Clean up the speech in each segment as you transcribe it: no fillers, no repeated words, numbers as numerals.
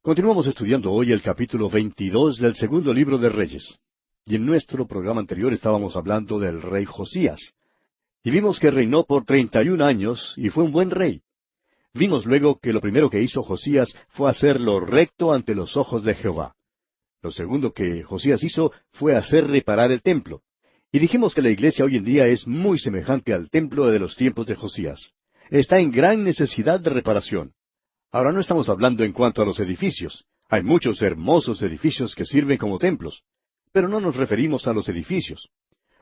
Continuamos estudiando hoy el capítulo 22 del segundo libro de Reyes. Y en nuestro programa anterior estábamos hablando del rey Josías. Y vimos que reinó por 31 años y fue un buen rey. Vimos luego que lo primero que hizo Josías fue hacer lo recto ante los ojos de Jehová. Lo segundo que Josías hizo fue hacer reparar el templo. Y dijimos que la iglesia hoy en día es muy semejante al templo de los tiempos de Josías. Está en gran necesidad de reparación. Ahora no estamos hablando en cuanto a los edificios. Hay muchos hermosos edificios que sirven como templos. Pero no nos referimos a los edificios.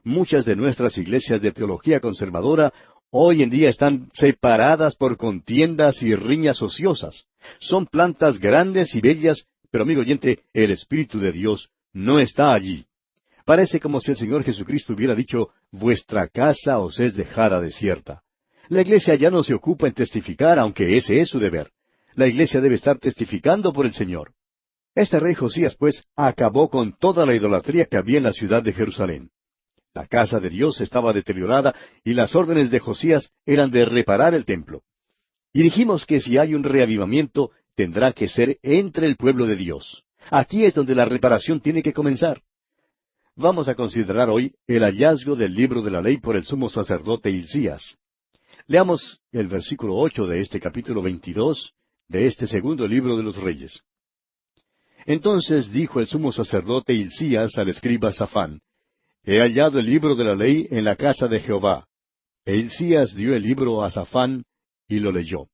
Muchas de nuestras iglesias de teología conservadora hoy en día están separadas por contiendas y riñas ociosas. Son plantas grandes y bellas, pero amigo oyente, el Espíritu de Dios no está allí. Parece como si el Señor Jesucristo hubiera dicho, vuestra casa os es dejada desierta. La iglesia ya no se ocupa en testificar, aunque ese es su deber. La iglesia debe estar testificando por el Señor. Este rey Josías, pues, acabó con toda la idolatría que había en la ciudad de Jerusalén. La casa de Dios estaba deteriorada y las órdenes de Josías eran de reparar el templo. Y dijimos que si hay un reavivamiento, tendrá que ser entre el pueblo de Dios. Aquí es donde la reparación tiene que comenzar. Vamos a considerar hoy el hallazgo del libro de la ley por el sumo sacerdote Hilcías. Leamos el versículo 8 de este capítulo 22 de este segundo libro de los Reyes. Entonces dijo el sumo sacerdote Hilcías al escriba Safán, he hallado el libro de la ley en la casa de Jehová. E Hilcías dio el libro a Safán y lo leyó.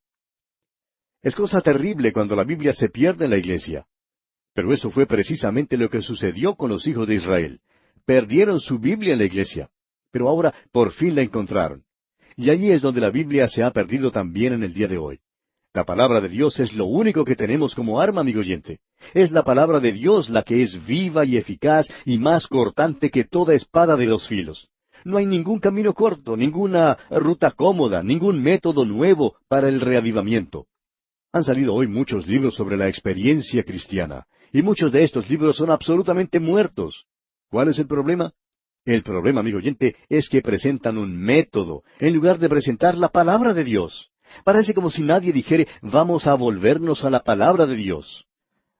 Es cosa terrible cuando la Biblia se pierde en la iglesia. Pero eso fue precisamente lo que sucedió con los hijos de Israel. Perdieron su Biblia en la iglesia, pero ahora por fin la encontraron. Y allí es donde la Biblia se ha perdido también en el día de hoy. La palabra de Dios es lo único que tenemos como arma, amigo oyente. Es la palabra de Dios la que es viva y eficaz y más cortante que toda espada de 2 filos. No hay ningún camino corto, ninguna ruta cómoda, ningún método nuevo para el reavivamiento. Han salido hoy muchos libros sobre la experiencia cristiana, y muchos de estos libros son absolutamente muertos. ¿Cuál es el problema? El problema, amigo oyente, es que presentan un método, en lugar de presentar la palabra de Dios. Parece como si nadie dijere, vamos a volvernos a la palabra de Dios.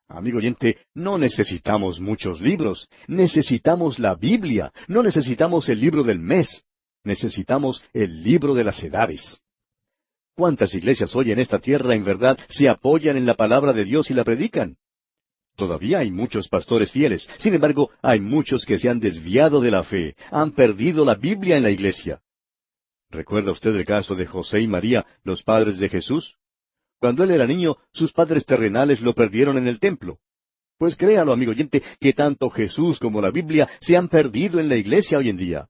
Amigo oyente, no necesitamos muchos libros, necesitamos la Biblia, no necesitamos el libro del mes, necesitamos el libro de las edades. ¿Cuántas iglesias hoy en esta tierra en verdad se apoyan en la palabra de Dios y la predican? Todavía hay muchos pastores fieles, sin embargo, hay muchos que se han desviado de la fe, han perdido la Biblia en la iglesia. ¿Recuerda usted el caso de José y María, los padres de Jesús? Cuando él era niño, sus padres terrenales lo perdieron en el templo. Pues créalo, amigo oyente, que tanto Jesús como la Biblia se han perdido en la iglesia hoy en día.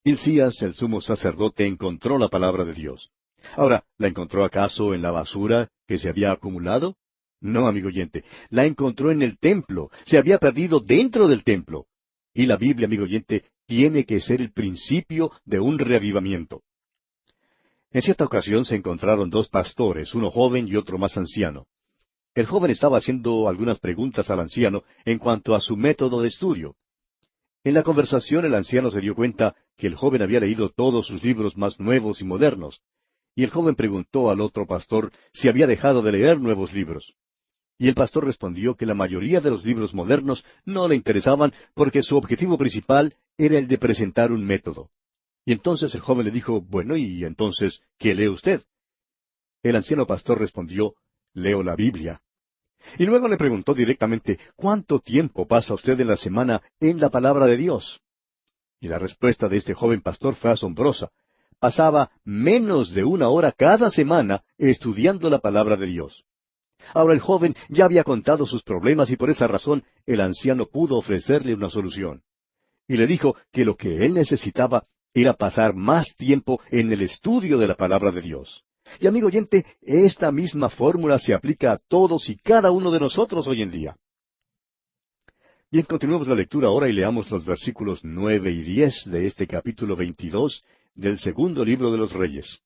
Hilcías, el sumo sacerdote, encontró la palabra de Dios. Ahora, ¿la encontró acaso en la basura que se había acumulado? No, amigo oyente, la encontró en el templo, se había perdido dentro del templo. Y la Biblia, amigo oyente, tiene que ser el principio de un reavivamiento. En cierta ocasión se encontraron 2 pastores, uno joven y otro más anciano. El joven estaba haciendo algunas preguntas al anciano en cuanto a su método de estudio. En la conversación el anciano se dio cuenta que el joven había leído todos sus libros más nuevos y modernos, y el joven preguntó al otro pastor si había dejado de leer nuevos libros. Y el pastor respondió que la mayoría de los libros modernos no le interesaban porque su objetivo principal era el de presentar un método. Y entonces el joven le dijo, bueno, ¿y entonces qué lee usted? El anciano pastor respondió, leo la Biblia. Y luego le preguntó directamente, ¿cuánto tiempo pasa usted en la semana en la palabra de Dios? Y la respuesta de este joven pastor fue asombrosa. Pasaba menos de 1 hora cada semana estudiando la palabra de Dios. Ahora el joven ya había contado sus problemas y por esa razón el anciano pudo ofrecerle una solución. Y le dijo que lo que él necesitaba era pasar más tiempo en el estudio de la palabra de Dios. Y amigo oyente, esta misma fórmula se aplica a todos y cada uno de nosotros hoy en día. Bien, continuemos la lectura ahora y leamos los versículos 9 y 10 de este capítulo 22 del segundo libro de los Reyes.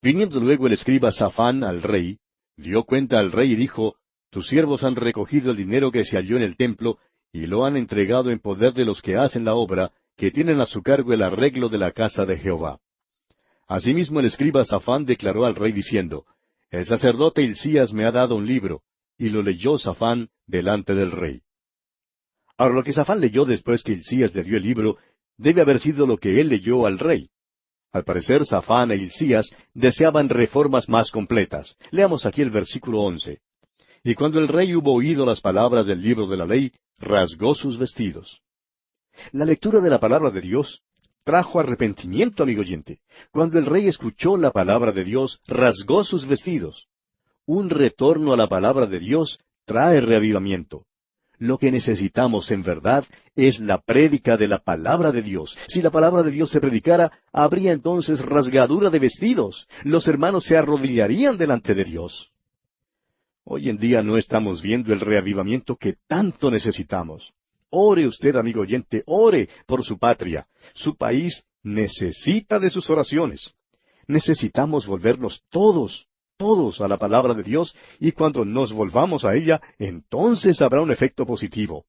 Viniendo luego el escriba Safán al rey, dio cuenta al rey y dijo, tus siervos han recogido el dinero que se halló en el templo, y lo han entregado en poder de los que hacen la obra, que tienen a su cargo el arreglo de la casa de Jehová. Asimismo el escriba Safán declaró al rey diciendo, el sacerdote Hilcías me ha dado un libro, y lo leyó Safán delante del rey. Ahora, lo que Safán leyó después que Hilcías le dio el libro, debe haber sido lo que él leyó al rey. Al parecer, Safán e Hilcías deseaban reformas más completas. Leamos aquí el versículo 11. Y cuando el rey hubo oído las palabras del libro de la ley, rasgó sus vestidos. La lectura de la palabra de Dios trajo arrepentimiento, amigo oyente. Cuando el rey escuchó la palabra de Dios, rasgó sus vestidos. Un retorno a la palabra de Dios trae reavivamiento. Lo que necesitamos en verdad es la prédica de la palabra de Dios. Si la palabra de Dios se predicara, habría entonces rasgadura de vestidos. Los hermanos se arrodillarían delante de Dios. Hoy en día no estamos viendo el reavivamiento que tanto necesitamos. Ore usted, amigo oyente, ore por su patria. Su país necesita de sus oraciones. Necesitamos volvernos todos a la palabra de Dios, y cuando nos volvamos a ella, entonces habrá un efecto positivo.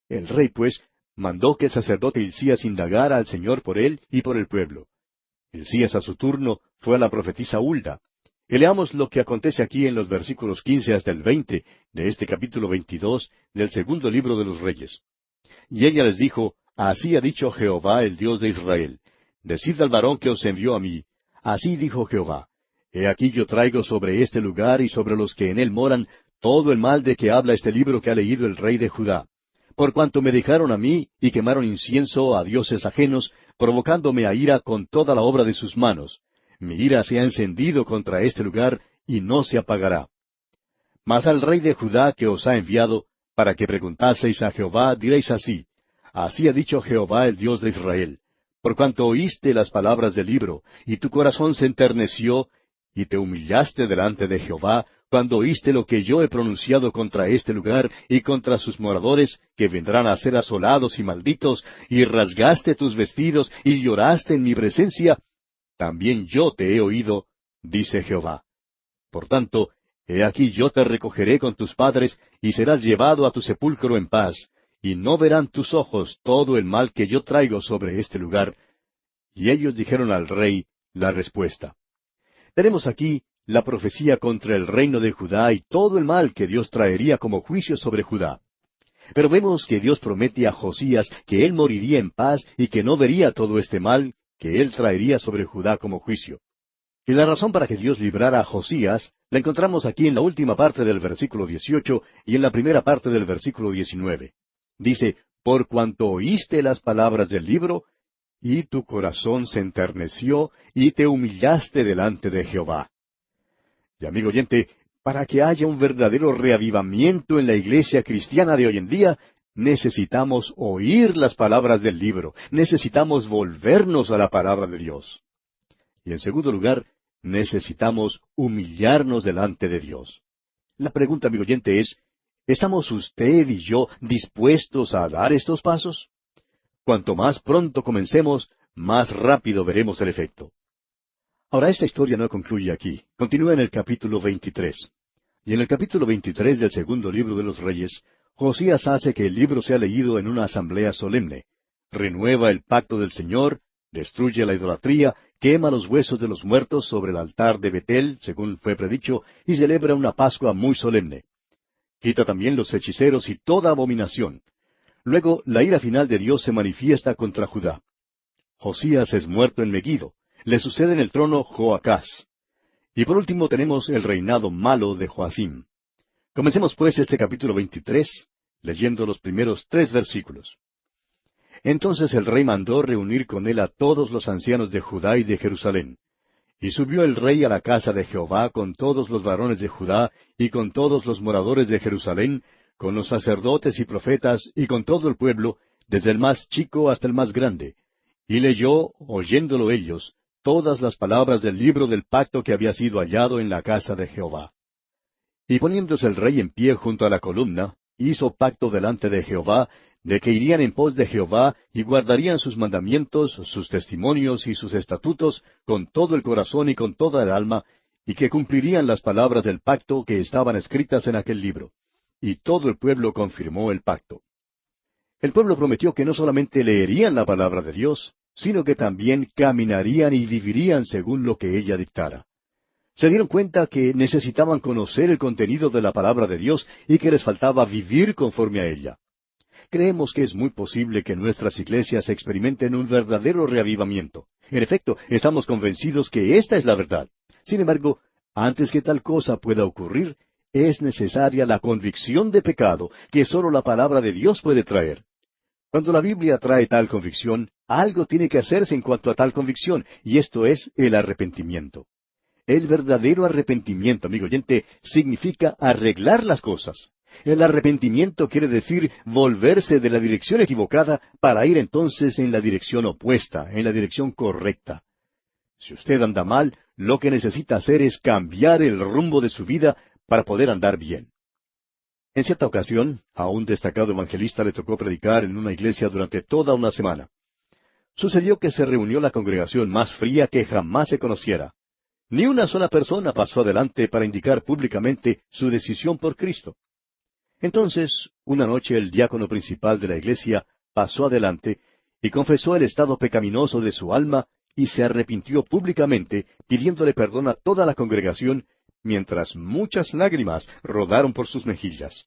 El rey, pues, mandó que el sacerdote Hilcías indagara al Señor por él y por el pueblo. Hilcías a su turno fue a la profetisa Hulda. Y leamos lo que acontece aquí en los versículos 15 hasta el 20 de este capítulo 22 del segundo libro de los Reyes. Y ella les dijo, Así ha dicho Jehová, el Dios de Israel. Decid al varón que os envió a mí. Así dijo Jehová. He aquí yo traigo sobre este lugar y sobre los que en él moran todo el mal de que habla este libro que ha leído el rey de Judá. Por cuanto me dejaron a mí y quemaron incienso a dioses ajenos, provocándome a ira con toda la obra de sus manos. Mi ira se ha encendido contra este lugar y no se apagará. Mas al rey de Judá que os ha enviado, para que preguntaseis a Jehová, diréis así, Así ha dicho Jehová el Dios de Israel. Por cuanto oíste las palabras del libro, y tu corazón se enterneció, y te humillaste delante de Jehová, cuando oíste lo que yo he pronunciado contra este lugar y contra sus moradores, que vendrán a ser asolados y malditos, y rasgaste tus vestidos y lloraste en mi presencia, también yo te he oído, dice Jehová. Por tanto, he aquí yo te recogeré con tus padres, y serás llevado a tu sepulcro en paz, y no verán tus ojos todo el mal que yo traigo sobre este lugar. Y ellos dijeron al rey la respuesta. Tenemos aquí la profecía contra el reino de Judá y todo el mal que Dios traería como juicio sobre Judá. Pero vemos que Dios promete a Josías que él moriría en paz y que no vería todo este mal que él traería sobre Judá como juicio. Y la razón para que Dios librara a Josías la encontramos aquí en la última parte del versículo 18 y en la primera parte del versículo 19. Dice, por cuanto oíste las palabras del libro, y tu corazón se enterneció, y te humillaste delante de Jehová. Y amigo oyente, para que haya un verdadero reavivamiento en la iglesia cristiana de hoy en día, necesitamos oír las palabras del libro, necesitamos volvernos a la palabra de Dios. Y en segundo lugar, necesitamos humillarnos delante de Dios. La pregunta, amigo oyente, es, ¿estamos usted y yo dispuestos a dar estos pasos? Cuanto más pronto comencemos, más rápido veremos el efecto. Ahora, esta historia no concluye aquí. Continúa en el capítulo 23. Y en el capítulo 23 del segundo libro de los Reyes, Josías hace que el libro sea leído en una asamblea solemne. Renueva el pacto del Señor, destruye la idolatría, quema los huesos de los muertos sobre el altar de Betel, según fue predicho, y celebra una Pascua muy solemne. Quita también los hechiceros y toda abominación. Luego, la ira final de Dios se manifiesta contra Judá. Josías es muerto en Megiddo. Le sucede en el trono Joacás. Y por último tenemos el reinado malo de Joacim. Comencemos pues este capítulo 23, leyendo los primeros 3 versículos. Entonces el rey mandó reunir con él a todos los ancianos de Judá y de Jerusalén. Y subió el rey a la casa de Jehová con todos los varones de Judá y con todos los moradores de Jerusalén, con los sacerdotes y profetas, y con todo el pueblo, desde el más chico hasta el más grande. Y leyó, oyéndolo ellos, todas las palabras del libro del pacto que había sido hallado en la casa de Jehová. Y poniéndose el rey en pie junto a la columna, hizo pacto delante de Jehová, de que irían en pos de Jehová, y guardarían sus mandamientos, sus testimonios y sus estatutos, con todo el corazón y con toda el alma, y que cumplirían las palabras del pacto que estaban escritas en aquel libro. Y todo el pueblo confirmó el pacto. El pueblo prometió que no solamente leerían la palabra de Dios, sino que también caminarían y vivirían según lo que ella dictara. Se dieron cuenta que necesitaban conocer el contenido de la palabra de Dios y que les faltaba vivir conforme a ella. Creemos que es muy posible que nuestras iglesias experimenten un verdadero reavivamiento. En efecto, estamos convencidos que esta es la verdad. Sin embargo, antes que tal cosa pueda ocurrir, es necesaria la convicción de pecado que sólo la palabra de Dios puede traer. Cuando la Biblia trae tal convicción, algo tiene que hacerse en cuanto a tal convicción, y esto es el arrepentimiento. El verdadero arrepentimiento, amigo oyente, significa arreglar las cosas. El arrepentimiento quiere decir volverse de la dirección equivocada para ir entonces en la dirección opuesta, en la dirección correcta. Si usted anda mal, lo que necesita hacer es cambiar el rumbo de su vida para poder andar bien. En cierta ocasión, a un destacado evangelista le tocó predicar en una iglesia durante toda una semana. Sucedió que se reunió la congregación más fría que jamás se conociera. Ni una sola persona pasó adelante para indicar públicamente su decisión por Cristo. Entonces, una noche el diácono principal de la iglesia pasó adelante y confesó el estado pecaminoso de su alma y se arrepintió públicamente, pidiéndole perdón a toda la congregación, mientras muchas lágrimas rodaron por sus mejillas.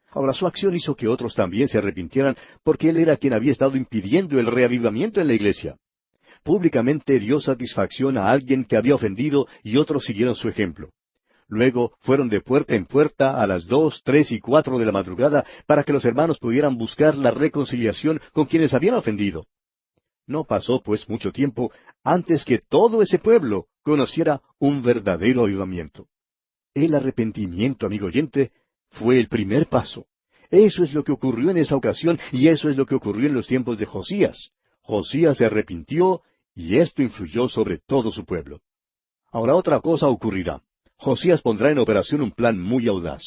Ahora, su acción hizo que otros también se arrepintieran, porque él era quien había estado impidiendo el reavivamiento en la iglesia. Públicamente dio satisfacción a alguien que había ofendido y otros siguieron su ejemplo. Luego fueron de puerta en puerta a las 2, 3 y 4 de la madrugada para que los hermanos pudieran buscar la reconciliación con quienes habían ofendido. No pasó, pues, mucho tiempo antes que todo ese pueblo conociera un verdadero avivamiento. El arrepentimiento, amigo oyente, fue el primer paso. Eso es lo que ocurrió en esa ocasión y eso es lo que ocurrió en los tiempos de Josías. Josías se arrepintió y esto influyó sobre todo su pueblo. Ahora otra cosa ocurrirá. Josías pondrá en operación un plan muy audaz.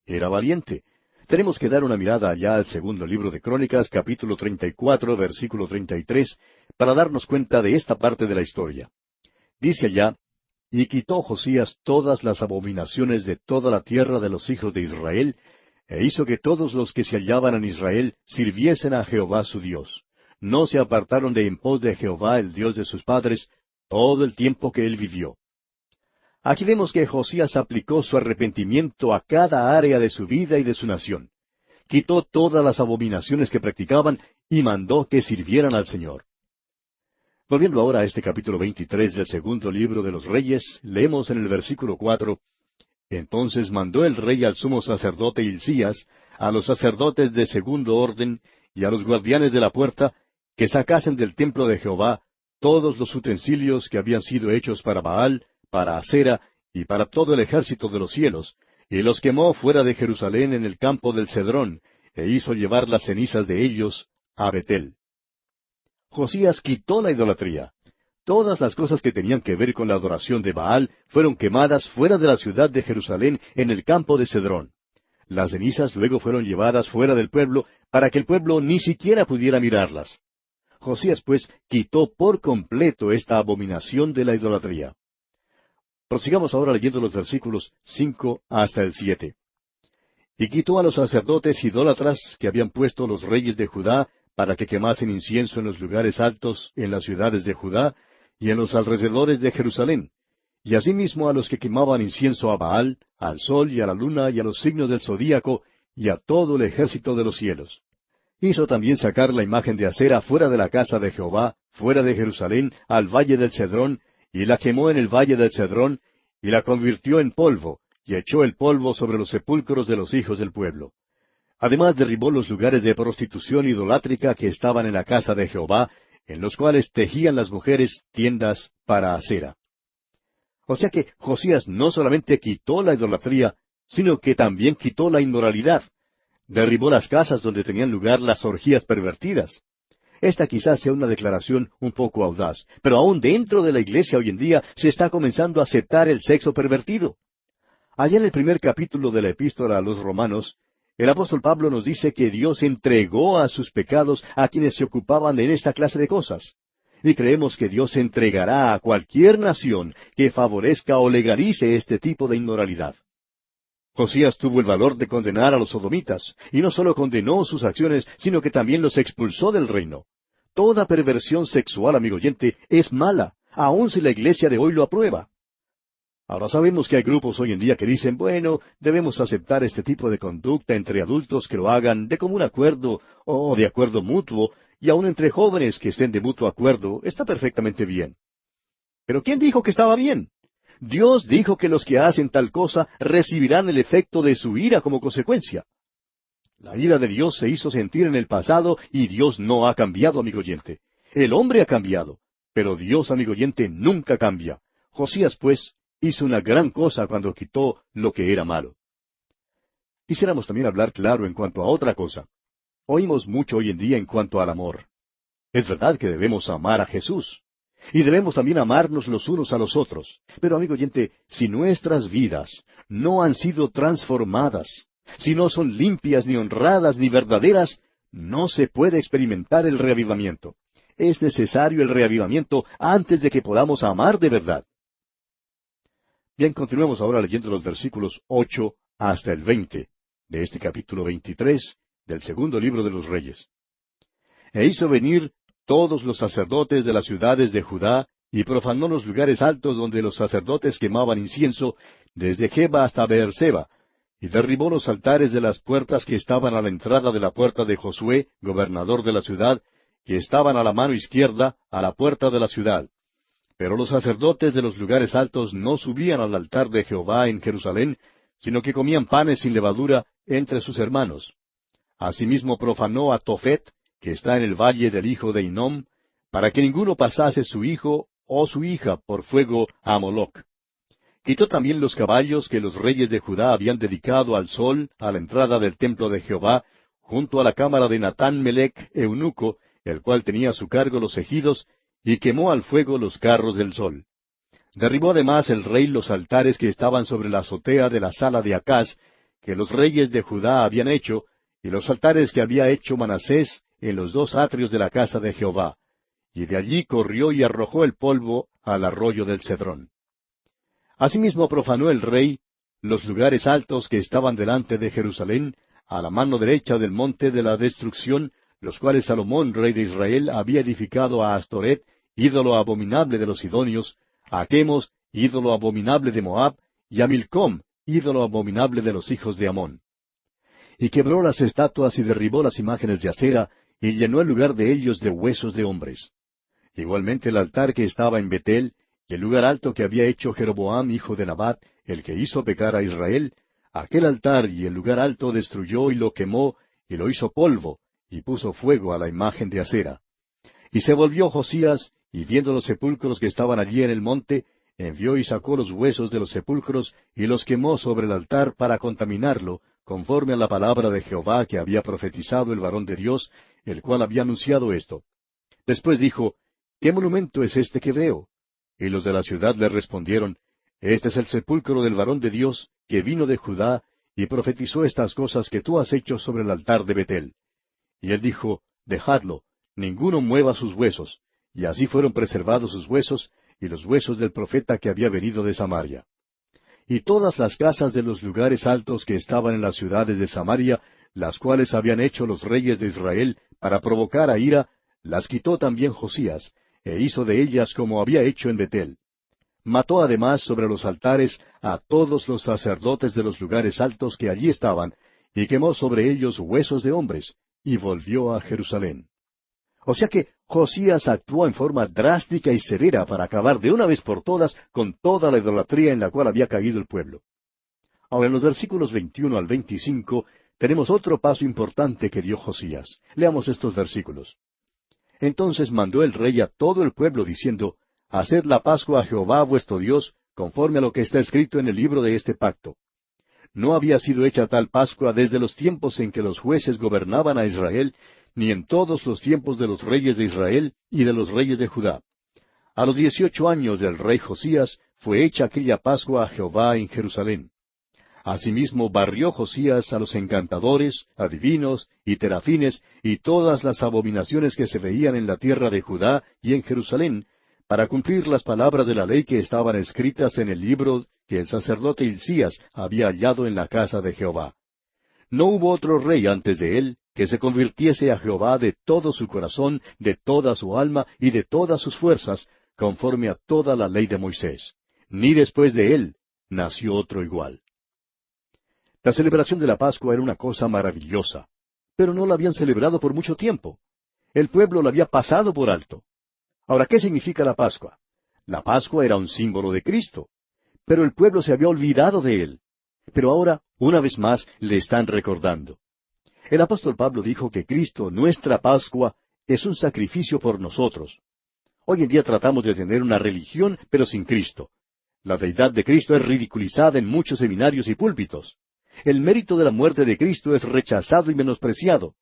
Era valiente. Tenemos que dar una mirada allá al segundo libro de Crónicas, capítulo 34, versículo 33, para darnos cuenta de esta parte de la historia. Dice allá, y quitó Josías todas las abominaciones de toda la tierra de los hijos de Israel, e hizo que todos los que se hallaban en Israel sirviesen a Jehová su Dios. No se apartaron de en pos de Jehová, el Dios de sus padres, todo el tiempo que él vivió. Aquí vemos que Josías aplicó su arrepentimiento a cada área de su vida y de su nación. Quitó todas las abominaciones que practicaban y mandó que sirvieran al Señor. Volviendo ahora a este capítulo 23 del segundo libro de los Reyes, leemos en el versículo 4, Entonces mandó el rey al sumo sacerdote Hilcías, a los sacerdotes de segundo orden y a los guardianes de la puerta, que sacasen del templo de Jehová todos los utensilios que habían sido hechos para Baal, para Acera y para todo el ejército de los cielos, y los quemó fuera de Jerusalén en el campo del Cedrón, e hizo llevar las cenizas de ellos a Betel. Josías quitó la idolatría. Todas las cosas que tenían que ver con la adoración de Baal fueron quemadas fuera de la ciudad de Jerusalén en el campo de Cedrón. Las cenizas luego fueron llevadas fuera del pueblo para que el pueblo ni siquiera pudiera mirarlas. Josías, pues, quitó por completo esta abominación de la idolatría. Prosigamos ahora leyendo los versículos 5 hasta el 7. Y quitó a los sacerdotes idólatras que habían puesto los reyes de Judá para que quemasen incienso en los lugares altos en las ciudades de Judá y en los alrededores de Jerusalén, y asimismo a los que quemaban incienso a Baal, al sol y a la luna y a los signos del zodíaco y a todo el ejército de los cielos. Hizo también sacar la imagen de Acera fuera de la casa de Jehová, fuera de Jerusalén, al valle del Cedrón, y la quemó en el valle del Cedrón, y la convirtió en polvo, y echó el polvo sobre los sepulcros de los hijos del pueblo. Además derribó los lugares de prostitución idolátrica que estaban en la casa de Jehová, en los cuales tejían las mujeres tiendas para Acera. O sea que Josías no solamente quitó la idolatría, sino que también quitó la inmoralidad. Derribó las casas donde tenían lugar las orgías pervertidas. Esta quizás sea una declaración un poco audaz, pero aún dentro de la iglesia hoy en día se está comenzando a aceptar el sexo pervertido. Allá en el primer capítulo de la epístola a los Romanos, el apóstol Pablo nos dice que Dios entregó a sus pecados a quienes se ocupaban en esta clase de cosas. Y creemos que Dios entregará a cualquier nación que favorezca o legalice este tipo de inmoralidad. Josías tuvo el valor de condenar a los sodomitas, y no solo condenó sus acciones, sino que también los expulsó del reino. Toda perversión sexual, amigo oyente, es mala, aun si la iglesia de hoy lo aprueba. Ahora sabemos que hay grupos hoy en día que dicen, bueno, debemos aceptar este tipo de conducta entre adultos que lo hagan de común acuerdo o de acuerdo mutuo, y aun entre jóvenes que estén de mutuo acuerdo, está perfectamente bien. Pero ¿quién dijo que estaba bien? Dios dijo que los que hacen tal cosa recibirán el efecto de su ira como consecuencia. La ira de Dios se hizo sentir en el pasado y Dios no ha cambiado, amigo oyente. El hombre ha cambiado, pero Dios, amigo oyente, nunca cambia. Josías, pues, hizo una gran cosa cuando quitó lo que era malo. Quisiéramos también hablar claro en cuanto a otra cosa. Oímos mucho hoy en día en cuanto al amor. Es verdad que debemos amar a Jesús. Y debemos también amarnos los unos a los otros. Pero, amigo oyente, si nuestras vidas no han sido transformadas, si no son limpias, ni honradas, ni verdaderas, no se puede experimentar el reavivamiento. Es necesario el reavivamiento antes de que podamos amar de verdad. Bien, continuemos ahora leyendo los versículos 8 hasta el 20 de este capítulo 23 del segundo libro de los Reyes. E hizo venir todos los sacerdotes de las ciudades de Judá, y profanó los lugares altos donde los sacerdotes quemaban incienso, desde Geba hasta Beerseba, y derribó los altares de las puertas que estaban a la entrada de la puerta de Josué, gobernador de la ciudad, que estaban a la mano izquierda, a la puerta de la ciudad. Pero los sacerdotes de los lugares altos no subían al altar de Jehová en Jerusalén, sino que comían panes sin levadura entre sus hermanos. Asimismo profanó a Tofet, que está en el valle del hijo de Hinnom, para que ninguno pasase su hijo o su hija por fuego a Moloc. Quitó también los caballos que los reyes de Judá habían dedicado al sol a la entrada del templo de Jehová, junto a la cámara de Natán Melec, eunuco, el cual tenía a su cargo los ejidos, y quemó al fuego los carros del sol. Derribó además el rey los altares que estaban sobre la azotea de la sala de Acaz, que los reyes de Judá habían hecho, y los altares que había hecho Manasés en los dos atrios de la casa de Jehová. Y de allí corrió y arrojó el polvo al arroyo del Cedrón. Asimismo profanó el rey los lugares altos que estaban delante de Jerusalén, a la mano derecha del monte de la destrucción, los cuales Salomón, rey de Israel, había edificado a Astoret, ídolo abominable de los sidonios, a Chemos, ídolo abominable de Moab, y a Milcom, ídolo abominable de los hijos de Amón. Y quebró las estatuas y derribó las imágenes de acera, y llenó el lugar de ellos de huesos de hombres. Igualmente el altar que estaba en Betel, y el lugar alto que había hecho Jeroboam, hijo de Nabat, el que hizo pecar a Israel, aquel altar y el lugar alto destruyó y lo quemó, y lo hizo polvo, y puso fuego a la imagen de acera. Y se volvió Josías, y viendo los sepulcros que estaban allí en el monte, envió y sacó los huesos de los sepulcros, y los quemó sobre el altar para contaminarlo, conforme a la palabra de Jehová que había profetizado el varón de Dios, el cual había anunciado esto. Después dijo, ¿qué monumento es este que veo? Y los de la ciudad le respondieron, Este es el sepulcro del varón de Dios, que vino de Judá, y profetizó estas cosas que tú has hecho sobre el altar de Betel. Y él dijo, Dejadlo, ninguno mueva sus huesos. Y así fueron preservados sus huesos, y los huesos del profeta que había venido de Samaria. Y todas las casas de los lugares altos que estaban en las ciudades de Samaria, las cuales habían hecho los reyes de Israel para provocar a ira, las quitó también Josías, e hizo de ellas como había hecho en Betel. Mató además sobre los altares a todos los sacerdotes de los lugares altos que allí estaban, y quemó sobre ellos huesos de hombres, y volvió a Jerusalén. O sea que Josías actuó en forma drástica y severa para acabar de una vez por todas con toda la idolatría en la cual había caído el pueblo. Ahora, en los versículos 21 al 25, tenemos otro paso importante que dio Josías. Leamos estos versículos. Entonces mandó el rey a todo el pueblo, diciendo, Haced la Pascua a Jehová vuestro Dios, conforme a lo que está escrito en el libro de este pacto. No había sido hecha tal Pascua desde los tiempos en que los jueces gobernaban a Israel, ni en todos los tiempos de los reyes de Israel y de los reyes de Judá. A los 18 años del rey Josías fue hecha aquella Pascua a Jehová en Jerusalén. Asimismo barrió Josías a los encantadores, adivinos y terafines y todas las abominaciones que se veían en la tierra de Judá y en Jerusalén, para cumplir las palabras de la ley que estaban escritas en el libro que el sacerdote Hilcías había hallado en la casa de Jehová. No hubo otro rey antes de él que se convirtiese a Jehová de todo su corazón, de toda su alma y de todas sus fuerzas, conforme a toda la ley de Moisés. Ni después de él nació otro igual. La celebración de la Pascua era una cosa maravillosa, pero no la habían celebrado por mucho tiempo. El pueblo la había pasado por alto. Ahora, ¿qué significa la Pascua? La Pascua era un símbolo de Cristo, pero el pueblo se había olvidado de él. Pero ahora, una vez más, le están recordando. El apóstol Pablo dijo que Cristo, nuestra Pascua, es un sacrificio por nosotros. Hoy en día tratamos de tener una religión, pero sin Cristo. La deidad de Cristo es ridiculizada en muchos seminarios y púlpitos. El mérito de la muerte de Cristo es rechazado y menospreciado.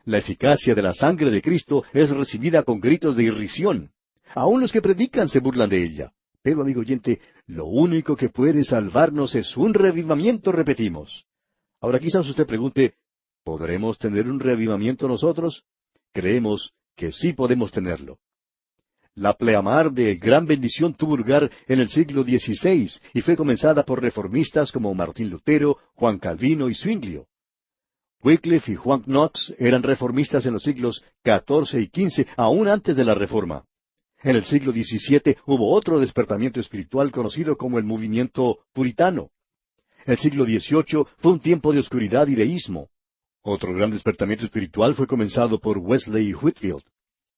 La eficacia de la sangre de Cristo es recibida con gritos de irrisión. Aún los que predican se burlan de ella. Pero, amigo oyente, lo único que puede salvarnos es un reavivamiento, repetimos. Ahora quizás usted pregunte, ¿podremos tener un reavivamiento nosotros? Creemos que sí podemos tenerlo. La pleamar de gran bendición tuvo lugar en el siglo XVI y fue comenzada por reformistas como Martín Lutero, Juan Calvino y Zwinglio. Wycliffe y Juan Knox eran reformistas en los siglos XIV y XV, aún antes de la Reforma. En el siglo XVII hubo otro despertamiento espiritual conocido como el movimiento puritano. El siglo XVIII fue un tiempo de oscuridad y deísmo. Otro gran despertamiento espiritual fue comenzado por Wesley y Whitefield.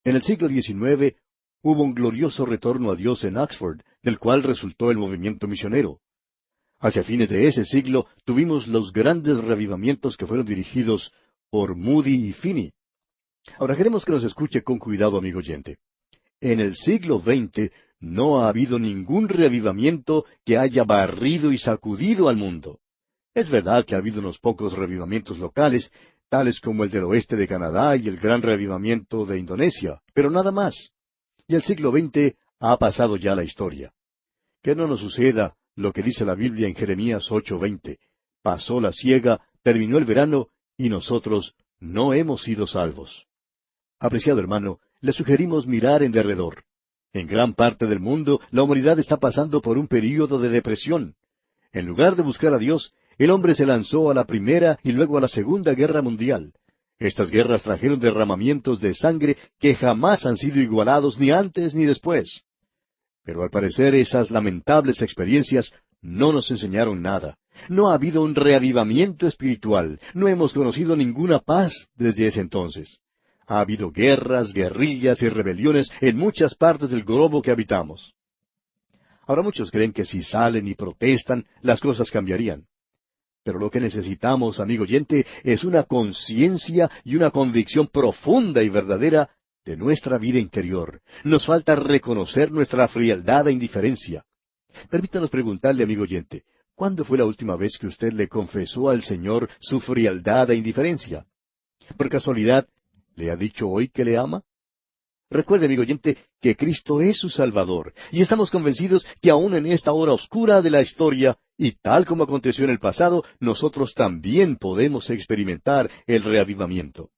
En el siglo XIX hubo un glorioso retorno a Dios en Oxford, del cual resultó el movimiento misionero. Hacia fines de ese siglo tuvimos los grandes reavivamientos que fueron dirigidos por Moody y Finney. Ahora queremos que nos escuche con cuidado, amigo oyente. En el siglo XX no ha habido ningún reavivamiento que haya barrido y sacudido al mundo. Es verdad que ha habido unos pocos reavivamientos locales, tales como el del oeste de Canadá y el gran reavivamiento de Indonesia, pero nada más. Y el siglo XX ha pasado ya la historia. Que no nos suceda lo que dice la Biblia en Jeremías 8:20. Pasó la siega, terminó el verano, y nosotros no hemos sido salvos. Apreciado hermano, le sugerimos mirar en derredor. En gran parte del mundo, la humanidad está pasando por un período de depresión. En lugar de buscar a Dios, el hombre se lanzó a la Primera y luego a la Segunda Guerra Mundial. Estas guerras trajeron derramamientos de sangre que jamás han sido igualados ni antes ni después. Pero al parecer esas lamentables experiencias no nos enseñaron nada. No ha habido un reavivamiento espiritual. No hemos conocido ninguna paz desde ese entonces. Ha habido guerras, guerrillas y rebeliones en muchas partes del globo que habitamos. Ahora muchos creen que si salen y protestan, las cosas cambiarían. Pero lo que necesitamos, amigo oyente, es una conciencia y una convicción profunda y verdadera de nuestra vida interior. Nos falta reconocer nuestra frialdad e indiferencia. Permítanos preguntarle, amigo oyente, ¿cuándo fue la última vez que usted le confesó al Señor su frialdad e indiferencia? ¿Por casualidad le ha dicho hoy que le ama? Recuerde, amigo oyente, que Cristo es su Salvador, y estamos convencidos que aún en esta hora oscura de la historia, y tal como aconteció en el pasado, nosotros también podemos experimentar el reavivamiento.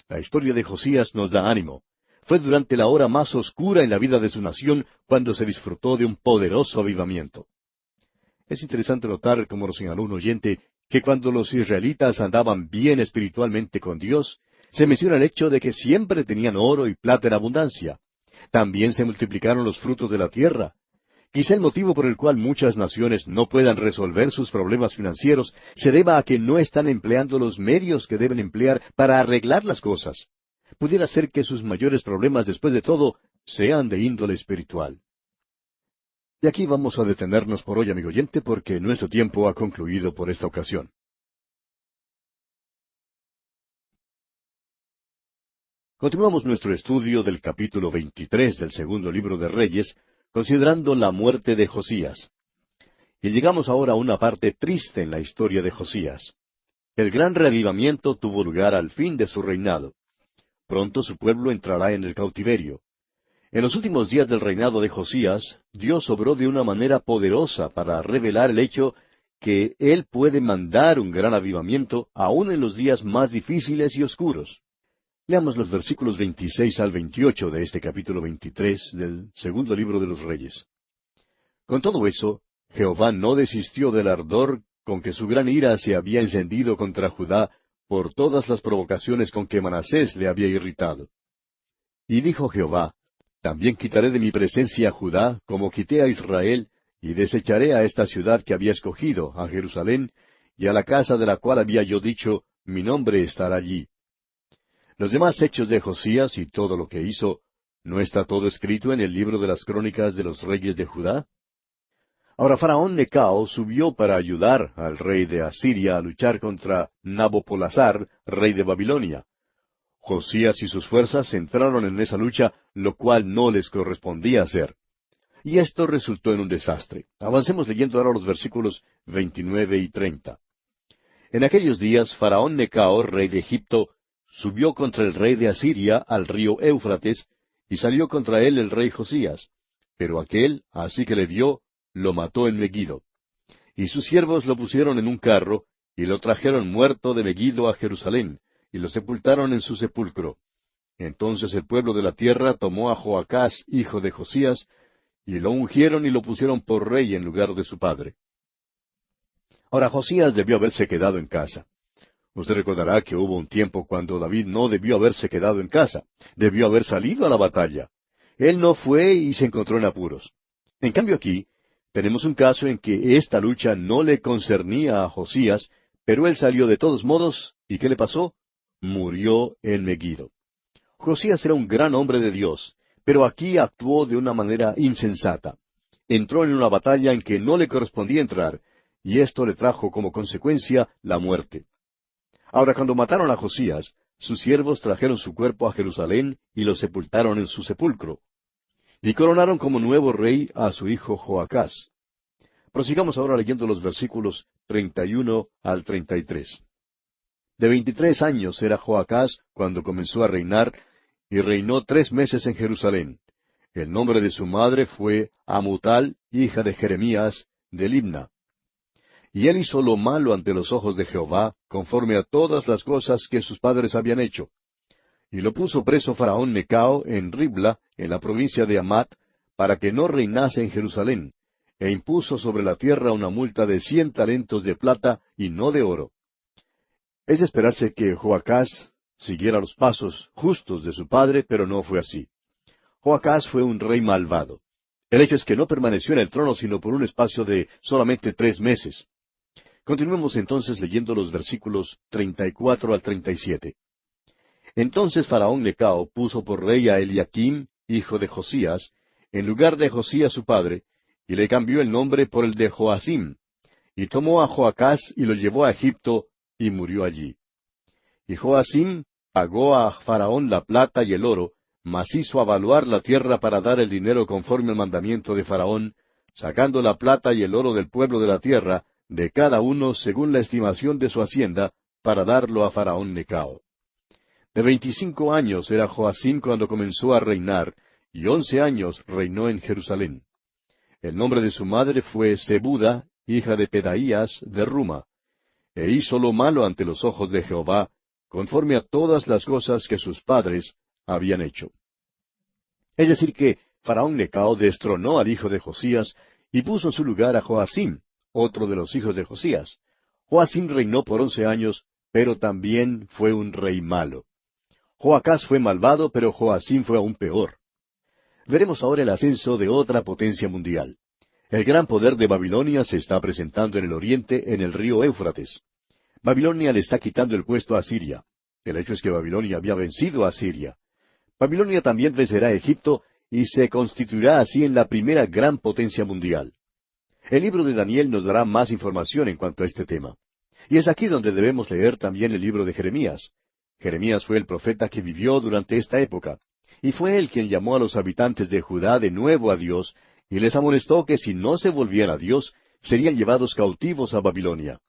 La historia de Josías nos da ánimo. Fue durante la hora más oscura en la vida de su nación cuando se disfrutó de un poderoso avivamiento. Es interesante notar, como lo señaló un oyente, que cuando los israelitas andaban bien espiritualmente con Dios, se menciona el hecho de que siempre tenían oro y plata en abundancia. También se multiplicaron los frutos de la tierra. Quizá el motivo por el cual muchas naciones no puedan resolver sus problemas financieros se deba a que no están empleando los medios que deben emplear para arreglar las cosas. Pudiera ser que sus mayores problemas, después de todo, sean de índole espiritual. Y aquí vamos a detenernos por hoy, amigo oyente, porque nuestro tiempo ha concluido por esta ocasión. Continuamos nuestro estudio del capítulo 23 del segundo libro de Reyes, considerando la muerte de Josías. Y llegamos ahora a una parte triste en la historia de Josías. El gran reavivamiento tuvo lugar al fin de su reinado. Pronto su pueblo entrará en el cautiverio. En los últimos días del reinado de Josías, Dios obró de una manera poderosa para revelar el hecho que Él puede mandar un gran avivamiento aún en los días más difíciles y oscuros. Leamos los versículos 26 al 28 de este capítulo 23 del segundo libro de los Reyes. Con todo eso, Jehová no desistió del ardor con que su gran ira se había encendido contra Judá por todas las provocaciones con que Manasés le había irritado. Y dijo Jehová, también quitaré de mi presencia a Judá, como quité a Israel, y desecharé a esta ciudad que había escogido, a Jerusalén, y a la casa de la cual había yo dicho, mi nombre estará allí. Los demás hechos de Josías y todo lo que hizo, ¿no está todo escrito en el libro de las crónicas de los reyes de Judá? Ahora Faraón Necao subió para ayudar al rey de Asiria a luchar contra Nabopolassar, rey de Babilonia. Josías y sus fuerzas entraron en esa lucha, lo cual no les correspondía hacer. Y esto resultó en un desastre. Avancemos leyendo ahora los versículos 29 y 30. En aquellos días Faraón Necao, rey de Egipto, subió contra el rey de Asiria al río Éufrates, y salió contra él el rey Josías. Pero aquél, así que le vio, lo mató en Megiddo. Y sus siervos lo pusieron en un carro, y lo trajeron muerto de Megiddo a Jerusalén, y lo sepultaron en su sepulcro. Entonces el pueblo de la tierra tomó a Joacás, hijo de Josías, y lo ungieron y lo pusieron por rey en lugar de su padre. Ahora Josías debió haberse quedado en casa. Usted recordará que hubo un tiempo cuando David no debió haberse quedado en casa, debió haber salido a la batalla. Él no fue y se encontró en apuros. En cambio aquí, tenemos un caso en que esta lucha no le concernía a Josías, pero él salió de todos modos, ¿y qué le pasó? Murió en Megiddo. Josías era un gran hombre de Dios, pero aquí actuó de una manera insensata. Entró en una batalla en que no le correspondía entrar, y esto le trajo como consecuencia la muerte. Ahora, cuando mataron a Josías, sus siervos trajeron su cuerpo a Jerusalén y lo sepultaron en su sepulcro. Y coronaron como nuevo rey a su hijo Joacás. Prosigamos ahora leyendo los versículos 31 al 33. De 23 años era Joacás cuando comenzó a reinar, y reinó 3 meses en Jerusalén. El nombre de su madre fue Amutal, hija de Jeremías, de Libna. Y él hizo lo malo ante los ojos de Jehová, conforme a todas las cosas que sus padres habían hecho. Y lo puso preso Faraón Necao en Ribla, en la provincia de Amat, para que no reinase en Jerusalén, e impuso sobre la tierra una multa de 100 talentos de plata y no de oro. Es de esperarse que Joacás siguiera los pasos justos de su padre, pero no fue así. Joacás fue un rey malvado. El hecho es que no permaneció en el trono sino por un espacio de solamente 3 meses. Continuemos entonces leyendo los versículos 34 al 37. Entonces Faraón Necao puso por rey a Eliaquim, hijo de Josías, en lugar de Josías su padre, y le cambió el nombre por el de Joacim, y tomó a Joacás y lo llevó a Egipto, y murió allí. Y Joacim pagó a Faraón la plata y el oro, mas hizo avaluar la tierra para dar el dinero conforme al mandamiento de Faraón, sacando la plata y el oro del pueblo de la tierra, de cada uno según la estimación de su hacienda, para darlo a Faraón Necao. De 25 años era Joacim cuando comenzó a reinar, y 11 años reinó en Jerusalén. El nombre de su madre fue Zebuda, hija de Pedaías, de Ruma. E hizo lo malo ante los ojos de Jehová, conforme a todas las cosas que sus padres habían hecho. Es decir que Faraón Necao destronó al hijo de Josías, y puso en su lugar a Joacim, otro de los hijos de Josías. Joacim reinó por 11 años, pero también fue un rey malo. Joacás fue malvado, pero Joacim fue aún peor. Veremos ahora el ascenso de otra potencia mundial. El gran poder de Babilonia se está presentando en el oriente, en el río Éufrates. Babilonia le está quitando el puesto a Asiria. El hecho es que Babilonia había vencido a Asiria. Babilonia también vencerá a Egipto y se constituirá así en la primera gran potencia mundial. El libro de Daniel nos dará más información en cuanto a este tema. Y es aquí donde debemos leer también el libro de Jeremías. Jeremías fue el profeta que vivió durante esta época, y fue él quien llamó a los habitantes de Judá de nuevo a Dios, y les amonestó que si no se volvían a Dios, serían llevados cautivos a Babilonia.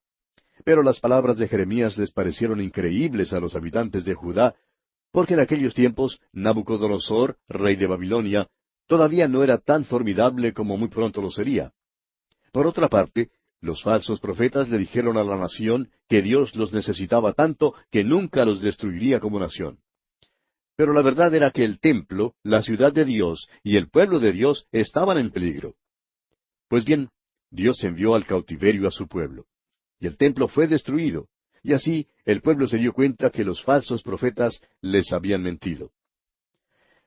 Pero las palabras de Jeremías les parecieron increíbles a los habitantes de Judá, porque en aquellos tiempos Nabucodonosor, rey de Babilonia, todavía no era tan formidable como muy pronto lo sería. Por otra parte, los falsos profetas le dijeron a la nación que Dios los necesitaba tanto que nunca los destruiría como nación. Pero la verdad era que el templo, la ciudad de Dios y el pueblo de Dios estaban en peligro. Pues bien, Dios envió al cautiverio a su pueblo, y el templo fue destruido, y así el pueblo se dio cuenta que los falsos profetas les habían mentido.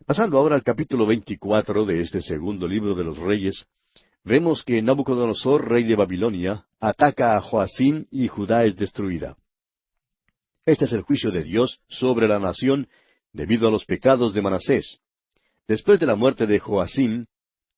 Pasando ahora al capítulo 24 de este segundo libro de los Reyes, vemos que Nabucodonosor, rey de Babilonia, ataca a Joacim y Judá es destruida. Este es el juicio de Dios sobre la nación debido a los pecados de Manasés. Después de la muerte de Joacim,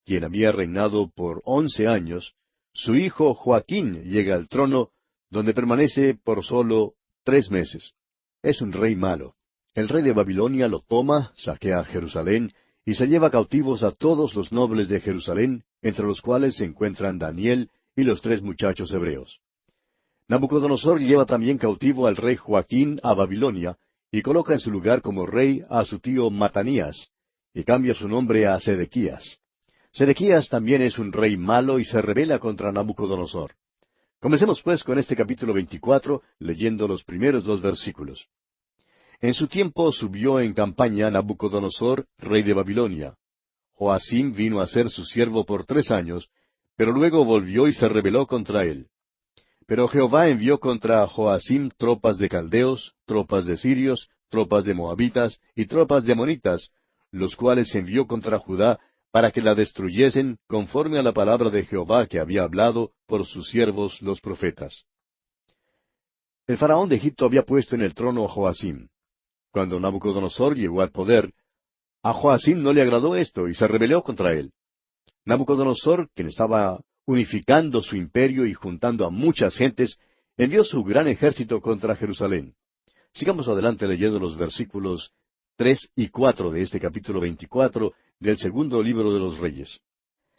quien había reinado por 11 años, su hijo Joaquín llega al trono, donde permanece por solo 3 meses. Es un rey malo. El rey de Babilonia lo toma, saquea Jerusalén, y se lleva cautivos a todos los nobles de Jerusalén, entre los cuales se encuentran Daniel y los 3 muchachos hebreos. Nabucodonosor lleva también cautivo al rey Joaquín a Babilonia, y coloca en su lugar como rey a su tío Matanías, y cambia su nombre a Sedequías. Sedequías también es un rey malo y se rebela contra Nabucodonosor. Comencemos pues con este capítulo 24, leyendo los primeros 2 versículos. En su tiempo subió en campaña Nabucodonosor, rey de Babilonia. Joacim vino a ser su siervo por 3 años, pero luego volvió y se rebeló contra él. Pero Jehová envió contra Joacim tropas de caldeos, tropas de sirios, tropas de moabitas y tropas de amonitas, los cuales envió contra Judá para que la destruyesen conforme a la palabra de Jehová que había hablado por sus siervos los profetas. El faraón de Egipto había puesto en el trono a Joacim. Cuando Nabucodonosor llegó al poder, a Joacim no le agradó esto y se rebeló contra él. Nabucodonosor, quien estaba unificando su imperio y juntando a muchas gentes, envió su gran ejército contra Jerusalén. Sigamos adelante leyendo los versículos 3 y 4 de este capítulo 24 del segundo libro de los Reyes.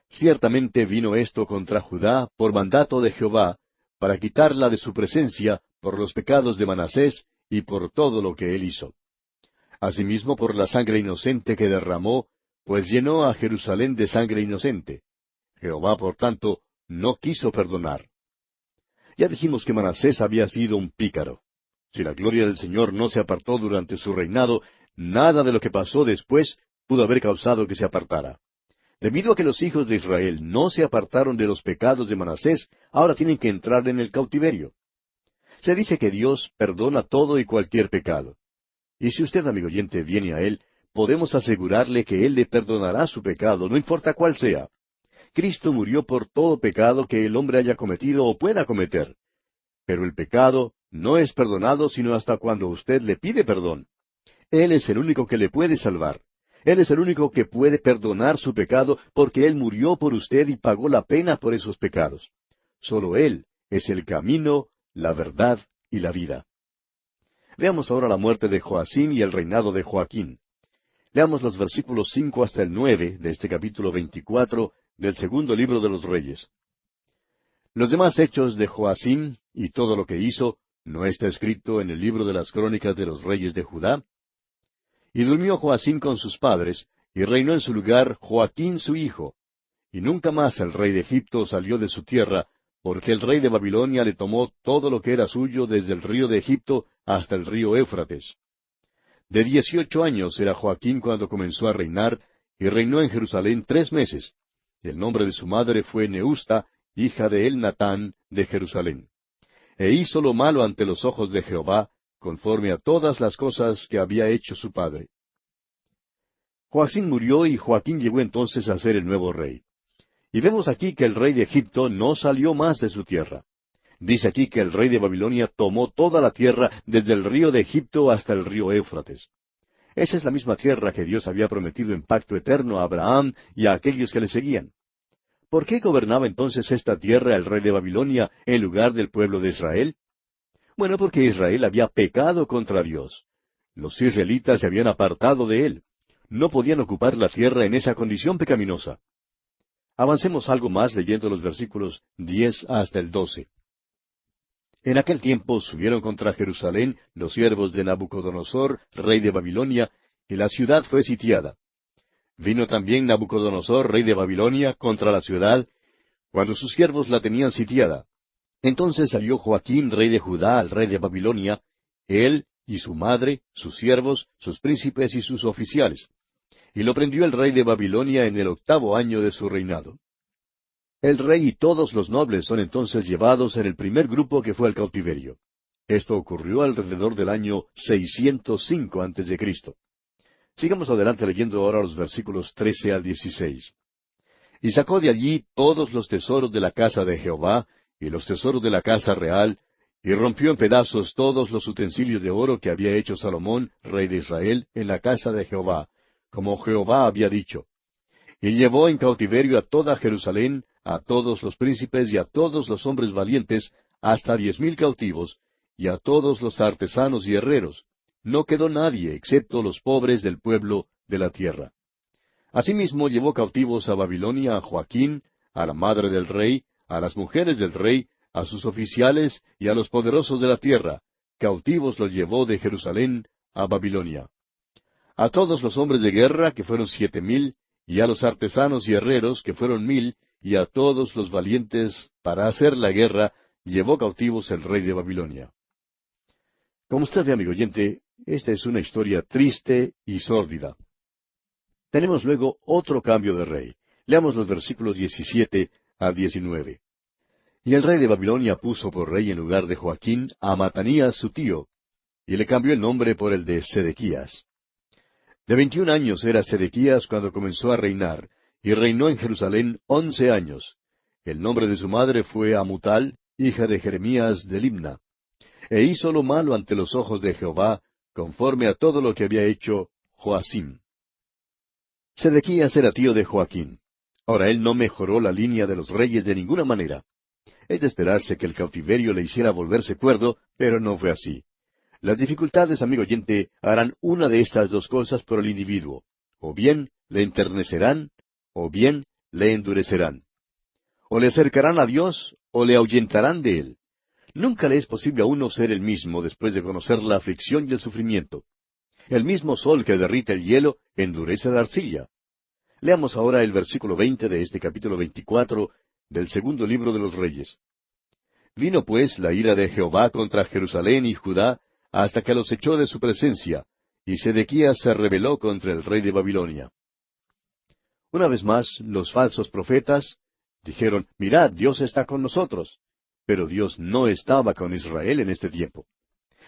Ciertamente vino esto contra Judá por mandato de Jehová, para quitarla de su presencia por los pecados de Manasés y por todo lo que él hizo. Asimismo por la sangre inocente que derramó, pues llenó a Jerusalén de sangre inocente. Jehová, por tanto, no quiso perdonar. Ya dijimos que Manasés había sido un pícaro. Si la gloria del Señor no se apartó durante su reinado, nada de lo que pasó después pudo haber causado que se apartara. Debido a que los hijos de Israel no se apartaron de los pecados de Manasés, ahora tienen que entrar en el cautiverio. Se dice que Dios perdona todo y cualquier pecado. Y si usted, amigo oyente, viene a Él, podemos asegurarle que Él le perdonará su pecado, no importa cuál sea. Cristo murió por todo pecado que el hombre haya cometido o pueda cometer. Pero el pecado no es perdonado sino hasta cuando usted le pide perdón. Él es el único que le puede salvar. Él es el único que puede perdonar su pecado porque Él murió por usted y pagó la pena por esos pecados. Solo Él es el camino, la verdad y la vida. Veamos ahora la muerte de Joacim y el reinado de Joaquín. Leamos los versículos 5 hasta el 9 de este capítulo 24 del segundo libro de los Reyes. Los demás hechos de Joacim y todo lo que hizo, ¿no está escrito en el libro de las crónicas de los reyes de Judá? Y durmió Joacim con sus padres, y reinó en su lugar Joaquín su hijo. Y nunca más el rey de Egipto salió de su tierra, porque el rey de Babilonia le tomó todo lo que era suyo desde el río de Egipto hasta el río Éufrates. De 18 años era Joaquín cuando comenzó a reinar, y reinó en Jerusalén 3 meses. El nombre de su madre fue Neusta, hija de Elnatán, de Jerusalén. E hizo lo malo ante los ojos de Jehová, conforme a todas las cosas que había hecho su padre. Joacim murió y Joaquín llegó entonces a ser el nuevo rey. Y vemos aquí que el rey de Egipto no salió más de su tierra. Dice aquí que el rey de Babilonia tomó toda la tierra desde el río de Egipto hasta el río Éufrates. Esa es la misma tierra que Dios había prometido en pacto eterno a Abraham y a aquellos que le seguían. ¿Por qué gobernaba entonces esta tierra el rey de Babilonia en lugar del pueblo de Israel? Bueno, porque Israel había pecado contra Dios. Los israelitas se habían apartado de él. No podían ocupar la tierra en esa condición pecaminosa. Avancemos algo más leyendo los versículos 10 hasta el 12. En aquel tiempo subieron contra Jerusalén los siervos de Nabucodonosor, rey de Babilonia, y la ciudad fue sitiada. Vino también Nabucodonosor, rey de Babilonia, contra la ciudad, cuando sus siervos la tenían sitiada. Entonces salió Joaquín, rey de Judá, al rey de Babilonia, él y su madre, sus siervos, sus príncipes y sus oficiales. Y lo prendió el rey de Babilonia en el 8º año de su reinado. El rey y todos los nobles son entonces llevados en el primer grupo que fue al cautiverio. Esto ocurrió alrededor del año 605 a.C. Sigamos adelante leyendo ahora los versículos 13 al 16. Y sacó de allí todos los tesoros de la casa de Jehová, y los tesoros de la casa real, y rompió en pedazos todos los utensilios de oro que había hecho Salomón, rey de Israel, en la casa de Jehová, como Jehová había dicho. Y llevó en cautiverio a toda Jerusalén, a todos los príncipes y a todos los hombres valientes, hasta 10,000 cautivos, y a todos los artesanos y herreros. No quedó nadie, excepto los pobres del pueblo de la tierra. Asimismo llevó cautivos a Babilonia a Joaquín, a la madre del rey, a las mujeres del rey, a sus oficiales y a los poderosos de la tierra. Cautivos los llevó de Jerusalén a Babilonia. A todos los hombres de guerra, que fueron 7,000, y a los artesanos y herreros, que fueron 1,000, y a todos los valientes para hacer la guerra, llevó cautivos el rey de Babilonia. Como usted ve, amigo oyente, esta es una historia triste y sórdida. Tenemos luego otro cambio de rey. Leamos los versículos 17 a 19. Y el rey de Babilonia puso por rey en lugar de Joaquín a Matanías su tío, y le cambió el nombre por el de Sedequías. De 21 años era Sedequías cuando comenzó a reinar, y reinó en Jerusalén 11 años. El nombre de su madre fue Amutal, hija de Jeremías de Libna. E hizo lo malo ante los ojos de Jehová, conforme a todo lo que había hecho Joacim. Sedequías era tío de Joaquín. Ahora él no mejoró la línea de los reyes de ninguna manera. Es de esperarse que el cautiverio le hiciera volverse cuerdo, pero no fue así. Las dificultades, amigo oyente, harán una de estas dos cosas por el individuo. O bien le enternecerán, o bien le endurecerán. O le acercarán a Dios, o le ahuyentarán de Él. Nunca le es posible a uno ser el mismo después de conocer la aflicción y el sufrimiento. El mismo sol que derrite el hielo endurece la arcilla. Leamos ahora el versículo 20 de este capítulo 24 del segundo libro de los Reyes. Vino pues la ira de Jehová contra Jerusalén y Judá, hasta que los echó de su presencia, y Sedequías se rebeló contra el rey de Babilonia. Una vez más, los falsos profetas dijeron, mirad, Dios está con nosotros. Pero Dios no estaba con Israel en este tiempo.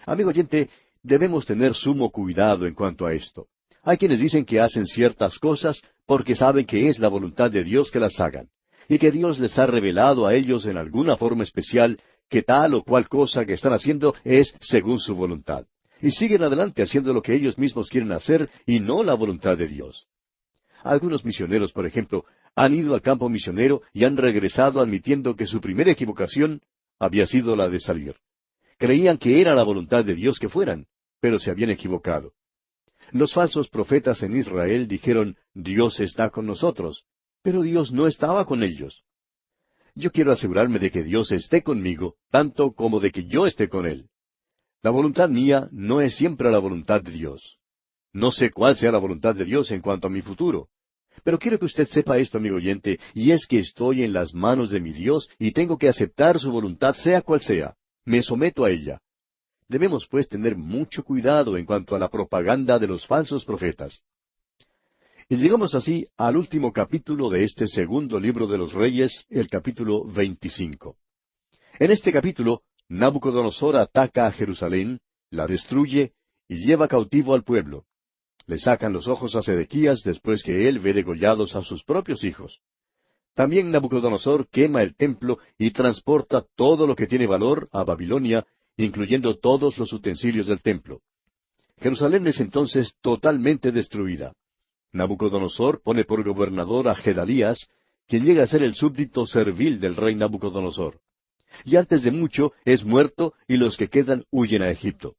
Amigo oyente, debemos tener sumo cuidado en cuanto a esto. Hay quienes dicen que hacen ciertas cosas porque saben que es la voluntad de Dios que las hagan, y que Dios les ha revelado a ellos en alguna forma especial que tal o cual cosa que están haciendo es según su voluntad. Y siguen adelante haciendo lo que ellos mismos quieren hacer y no la voluntad de Dios. Algunos misioneros, por ejemplo, han ido al campo misionero y han regresado admitiendo que su primera equivocación había sido la de salir. Creían que era la voluntad de Dios que fueran, pero se habían equivocado. Los falsos profetas en Israel dijeron, Dios está con nosotros, pero Dios no estaba con ellos. Yo quiero asegurarme de que Dios esté conmigo, tanto como de que yo esté con Él. La voluntad mía no es siempre la voluntad de Dios. No sé cuál sea la voluntad de Dios en cuanto a mi futuro. Pero quiero que usted sepa esto, amigo oyente, y es que estoy en las manos de mi Dios y tengo que aceptar su voluntad sea cual sea. Me someto a ella. Debemos, pues, tener mucho cuidado en cuanto a la propaganda de los falsos profetas. Y llegamos así al último capítulo de este segundo libro de los Reyes, el capítulo 25. En este capítulo, Nabucodonosor ataca a Jerusalén, la destruye y lleva cautivo al pueblo. Le sacan los ojos a Sedequías después que él ve degollados a sus propios hijos. También Nabucodonosor quema el templo y transporta todo lo que tiene valor a Babilonia, incluyendo todos los utensilios del templo. Jerusalén es entonces totalmente destruida. Nabucodonosor pone por gobernador a Gedalías, quien llega a ser el súbdito servil del rey Nabucodonosor. Y antes de mucho es muerto y los que quedan huyen a Egipto.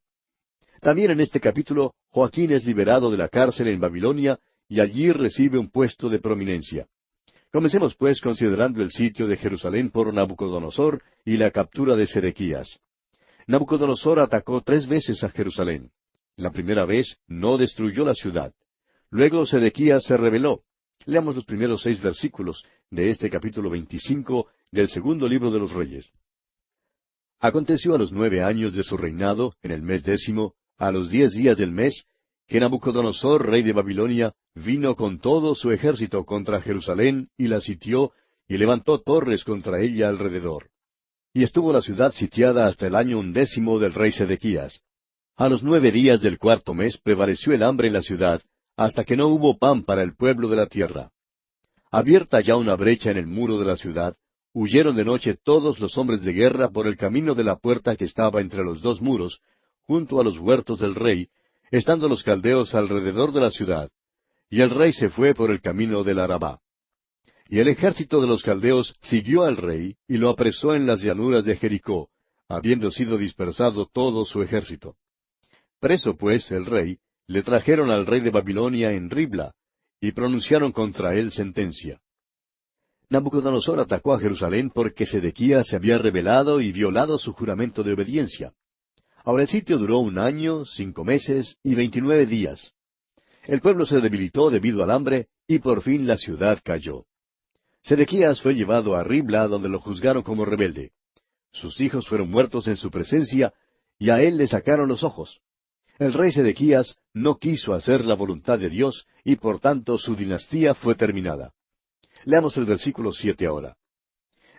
También en este capítulo, Joaquín es liberado de la cárcel en Babilonia y allí recibe un puesto de prominencia. Comencemos pues considerando el sitio de Jerusalén por Nabucodonosor y la captura de Sedequías. Nabucodonosor atacó 3 veces a Jerusalén. La primera vez no destruyó la ciudad. Luego Sedequías se rebeló. Leamos los primeros 6 versículos de este capítulo 25 del segundo libro de los Reyes. Aconteció a los 9 años de su reinado, en el mes 10, a los 10 días del mes, que Nabucodonosor, rey de Babilonia, vino con todo su ejército contra Jerusalén y la sitió, y levantó torres contra ella alrededor. Y estuvo la ciudad sitiada hasta el año 11 del rey Sedequías. A los 9 días del 4º mes prevaleció el hambre en la ciudad, hasta que no hubo pan para el pueblo de la tierra. Abierta ya una brecha en el muro de la ciudad, huyeron de noche todos los hombres de guerra por el camino de la puerta que estaba entre los dos muros, junto a los huertos del rey, estando los caldeos alrededor de la ciudad. Y el rey se fue por el camino del Arabá. Y el ejército de los caldeos siguió al rey y lo apresó en las llanuras de Jericó, habiendo sido dispersado todo su ejército. Preso pues el rey, le trajeron al rey de Babilonia en Ribla, y pronunciaron contra él sentencia. Nabucodonosor atacó a Jerusalén porque Sedequías se había rebelado y violado su juramento de obediencia. Ahora el sitio duró 1 año, 5 meses y 29 días. El pueblo se debilitó debido al hambre, y por fin la ciudad cayó. Sedequías fue llevado a Ribla, donde lo juzgaron como rebelde. Sus hijos fueron muertos en su presencia, y a él le sacaron los ojos. El rey Sedequías no quiso hacer la voluntad de Dios, y por tanto su dinastía fue terminada. Leamos el versículo 7 ahora.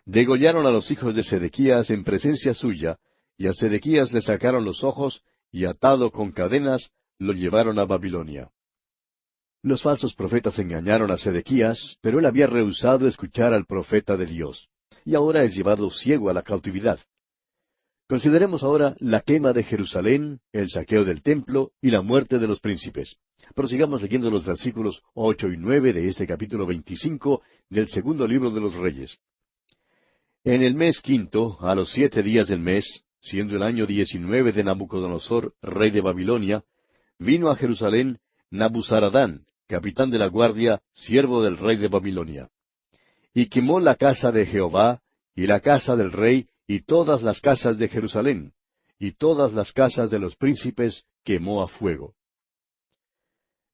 Degollaron a los hijos de Sedequías en presencia suya, y a Sedequías le sacaron los ojos, y atado con cadenas, lo llevaron a Babilonia. Los falsos profetas engañaron a Sedequías, pero él había rehusado escuchar al profeta de Dios, y ahora es llevado ciego a la cautividad. Consideremos ahora la quema de Jerusalén, el saqueo del templo y la muerte de los príncipes. Prosigamos leyendo los versículos 8 y 9 de este capítulo 25 del segundo libro de los Reyes. En el mes quinto, a los 7 días del mes, siendo el año 19 de Nabucodonosor, rey de Babilonia, vino a Jerusalén Nabuzaradán, capitán de la guardia, siervo del rey de Babilonia. Y quemó la casa de Jehová, y la casa del rey, y todas las casas de Jerusalén, y todas las casas de los príncipes quemó a fuego.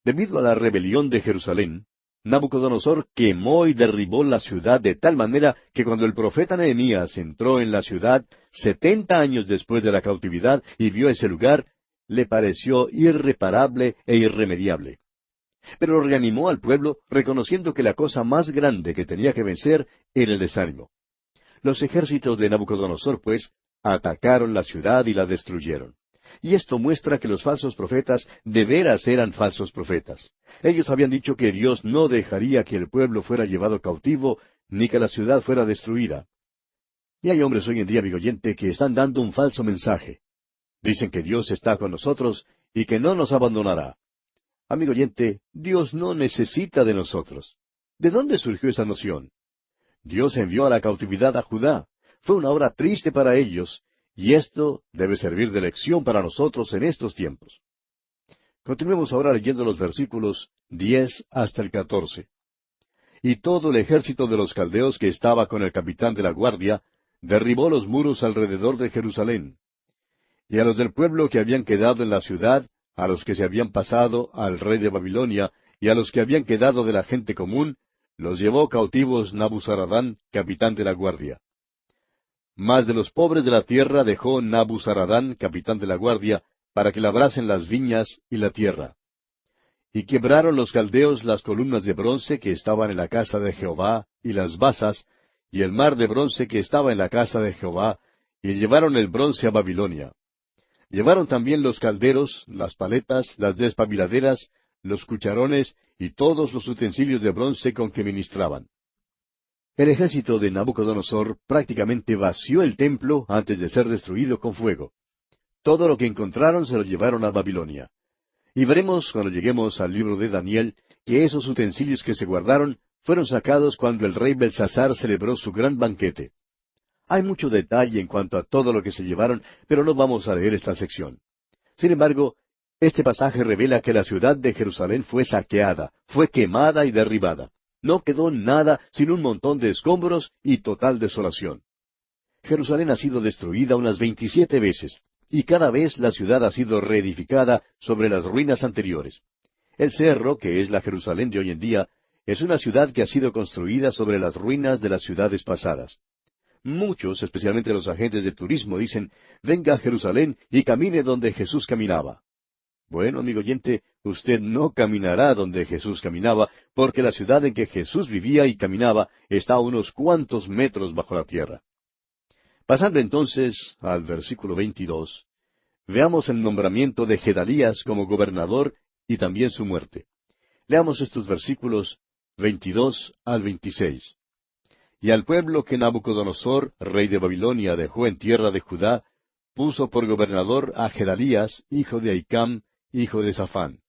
Debido a la rebelión de Jerusalén, Nabucodonosor quemó y derribó la ciudad de tal manera que cuando el profeta Nehemías entró en la ciudad 70 años después de la cautividad y vio ese lugar, le pareció irreparable e irremediable. Pero reanimó al pueblo reconociendo que la cosa más grande que tenía que vencer era el desánimo. Los ejércitos de Nabucodonosor, pues, atacaron la ciudad y la destruyeron. Y esto muestra que los falsos profetas de veras eran falsos profetas. Ellos habían dicho que Dios no dejaría que el pueblo fuera llevado cautivo, ni que la ciudad fuera destruida. Y hay hombres hoy en día, amigo oyente, que están dando un falso mensaje. Dicen que Dios está con nosotros y que no nos abandonará. Amigo oyente, Dios no necesita de nosotros. ¿De dónde surgió esa noción? Dios envió a la cautividad a Judá. Fue una hora triste para ellos, y esto debe servir de lección para nosotros en estos tiempos. Continuemos ahora leyendo los versículos 10 hasta el 14. Y todo el ejército de los caldeos que estaba con el capitán de la guardia derribó los muros alrededor de Jerusalén. Y a los del pueblo que habían quedado en la ciudad, a los que se habían pasado al rey de Babilonia, y a los que habían quedado de la gente común, los llevó cautivos Nabuzaradán, capitán de la guardia. Mas de los pobres de la tierra dejó Nabuzaradán, capitán de la guardia, para que labrasen las viñas y la tierra. Y quebraron los caldeos las columnas de bronce que estaban en la casa de Jehová, y las basas, y el mar de bronce que estaba en la casa de Jehová, y llevaron el bronce a Babilonia. Llevaron también los calderos, las paletas, las despabiladeras, los cucharones y todos los utensilios de bronce con que ministraban. El ejército de Nabucodonosor prácticamente vació el templo antes de ser destruido con fuego. Todo lo que encontraron se lo llevaron a Babilonia. Y veremos cuando lleguemos al libro de Daniel que esos utensilios que se guardaron fueron sacados cuando el rey Belsasar celebró su gran banquete. Hay mucho detalle en cuanto a todo lo que se llevaron, pero no vamos a leer esta sección. Sin embargo, este pasaje revela que la ciudad de Jerusalén fue saqueada, fue quemada y derribada. No quedó nada sin un montón de escombros y total desolación. Jerusalén ha sido destruida unas 27 veces, y cada vez la ciudad ha sido reedificada sobre las ruinas anteriores. El cerro, que es la Jerusalén de hoy en día, es una ciudad que ha sido construida sobre las ruinas de las ciudades pasadas. Muchos, especialmente los agentes de turismo, dicen, venga a Jerusalén y camine donde Jesús caminaba. Bueno, amigo oyente, usted no caminará donde Jesús caminaba, porque la ciudad en que Jesús vivía y caminaba está a unos cuantos metros bajo la tierra. Pasando entonces al versículo 22, veamos el nombramiento de Gedalías como gobernador y también su muerte. Leamos estos versículos 22 al 26. Y al pueblo que Nabucodonosor, rey de Babilonia, dejó en tierra de Judá, puso por gobernador a Gedalías, hijo de Ahicam, hijo de Safán.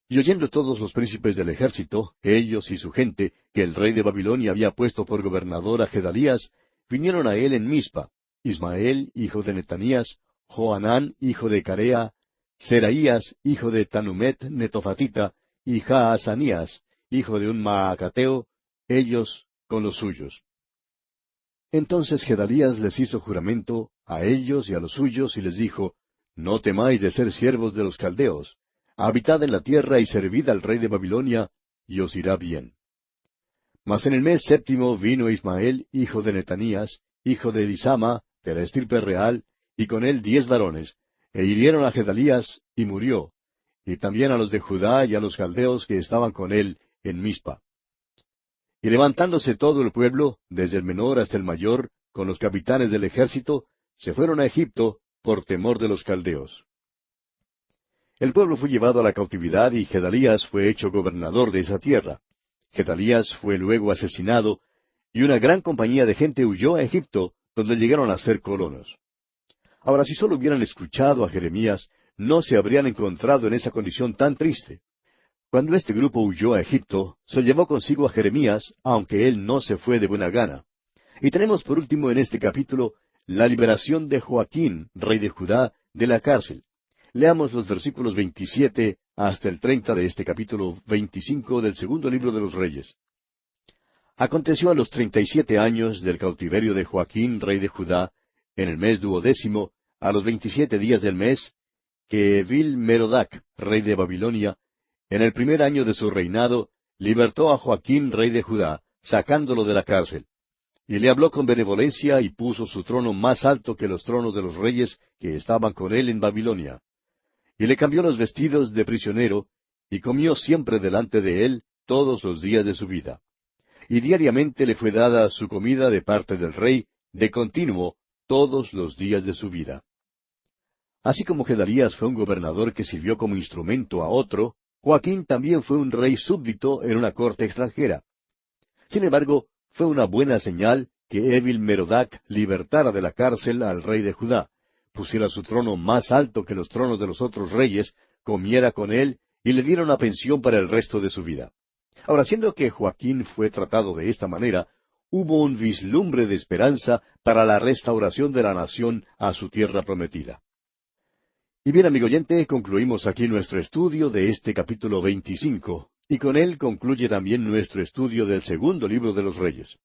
Y oyendo todos los príncipes del ejército, ellos y su gente, que el rey de Babilonia había puesto por gobernador a Gedalías, vinieron a él en Mizpa, Ismael, hijo de Netanías, Johanán, hijo de Carea, Seraías, hijo de Tanumet Netofatita, y Jaazanías, hijo de un Maacateo, ellos con los suyos. Entonces Gedalías les hizo juramento a ellos y a los suyos, y les dijo, No temáis de ser siervos de los caldeos, habitad en la tierra y servid al rey de Babilonia, y os irá bien. Mas en el mes séptimo vino Ismael, hijo de Netanías, hijo de Elisama, de la estirpe real, y con él 10 varones, e hirieron a Gedalías, y murió, y también a los de Judá y a los caldeos que estaban con él en Mizpa. Y levantándose todo el pueblo, desde el menor hasta el mayor, con los capitanes del ejército, se fueron a Egipto por temor de los caldeos. El pueblo fue llevado a la cautividad y Gedalías fue hecho gobernador de esa tierra. Gedalías fue luego asesinado, y una gran compañía de gente huyó a Egipto, donde llegaron a ser colonos. Ahora, si solo hubieran escuchado a Jeremías, no se habrían encontrado en esa condición tan triste. Cuando este grupo huyó a Egipto, se llevó consigo a Jeremías, aunque él no se fue de buena gana. Y tenemos por último en este capítulo la liberación de Joaquín, rey de Judá, de la cárcel. Leamos los versículos 27 hasta el 30 de este capítulo 25 del segundo libro de los Reyes. Aconteció a los 37 años del cautiverio de Joaquín, rey de Judá, en el mes 12, a los 27 días del mes, que Evil-Merodac, rey de Babilonia, en el primer año de su reinado, libertó a Joaquín, rey de Judá, sacándolo de la cárcel. Y le habló con benevolencia y puso su trono más alto que los tronos de los reyes que estaban con él en Babilonia. Y le cambió los vestidos de prisionero, y comió siempre delante de él todos los días de su vida. Y diariamente le fue dada su comida de parte del rey, de continuo, todos los días de su vida. Así como Gedalías fue un gobernador que sirvió como instrumento a otro, Joaquín también fue un rey súbdito en una corte extranjera. Sin embargo, fue una buena señal que Evil-Merodac libertara de la cárcel al rey de Judá, pusiera su trono más alto que los tronos de los otros reyes, comiera con él, y le diera una pensión para el resto de su vida. Ahora, siendo que Joaquín fue tratado de esta manera, hubo un vislumbre de esperanza para la restauración de la nación a su tierra prometida. Y bien, amigo oyente, concluimos aquí nuestro estudio de este capítulo 25, y con él concluye también nuestro estudio del segundo libro de los Reyes.